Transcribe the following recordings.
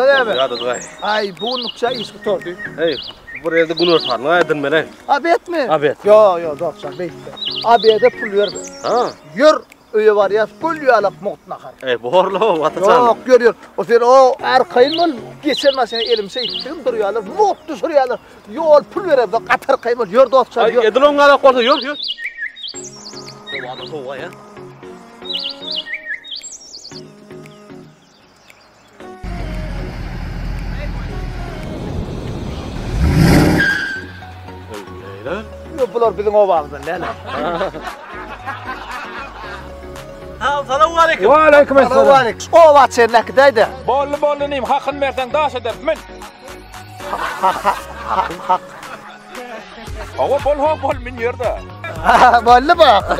Öyle mi? Ya da dayı. Ay bu nukça iş tutardı. Hey, buraya da günür var. Ne edin mene? Abet mi? Abet. Yo 90 bekle. Abede pul verme. Ha? Yür öyle var ya kul yuvalak muhtuna kar. Hey, borlu atacan. Yok görüyor. O sefer o arkayın geçirmesine elimse ittim duruyorlar. Muhtlu soruyorlar. Yol pul verer bak atar kaymal yür 90. Ay, edin onlara korsa yür. Ovada soğuğa ya. Bular bizim o bağlıdan ne lan? Assalamu alaikum. Wa alaikum assalam. O vaat sen nekdeydi? Bollu neyim hakkın versen daş eder min. Hak. Ava bol min yerde. Bollu bak.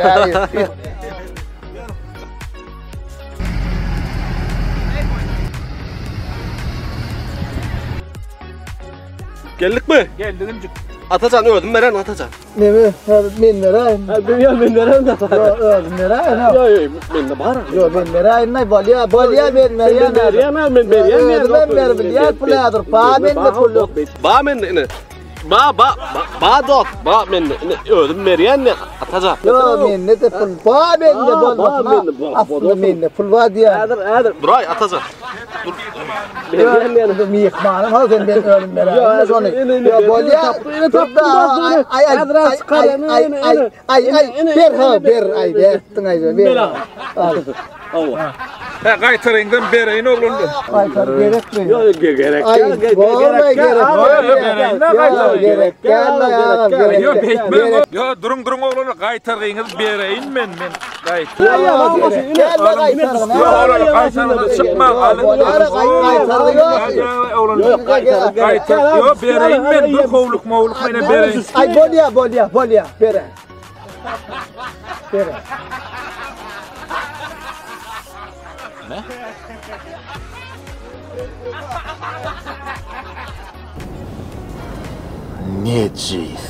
Geldik mi? Geldim. Atacan öldüm meren atacan. Ne mi? Ben vereyim. Ben meren de atacan. Yo vereyim. Yo, ben de var. Yo ben vereyim. Ne bolya ben vereyim. Ben Ben vereyim. Puladır. Pa ben de pulu. Ba men ne? Ba dot. Ba men ne? Öldüm meren ne atacan. Yo men ne de pul. Pa ben de bol. Aslında men de pul var diye. Duray atacan. Dur. Meren ne? Miyik manım. Ha sen ben öldüm vereyim. Yo bolya. Allah. Ha gaytırından bereyin oğlundu. Gerek. Yo durun oğlunu gaytırgıyınız bereyin men gaytır. Çıkma gaytır. Yo bereyin men dur kovluk mavluk mene bereyin. Ay bolya bere. Necif.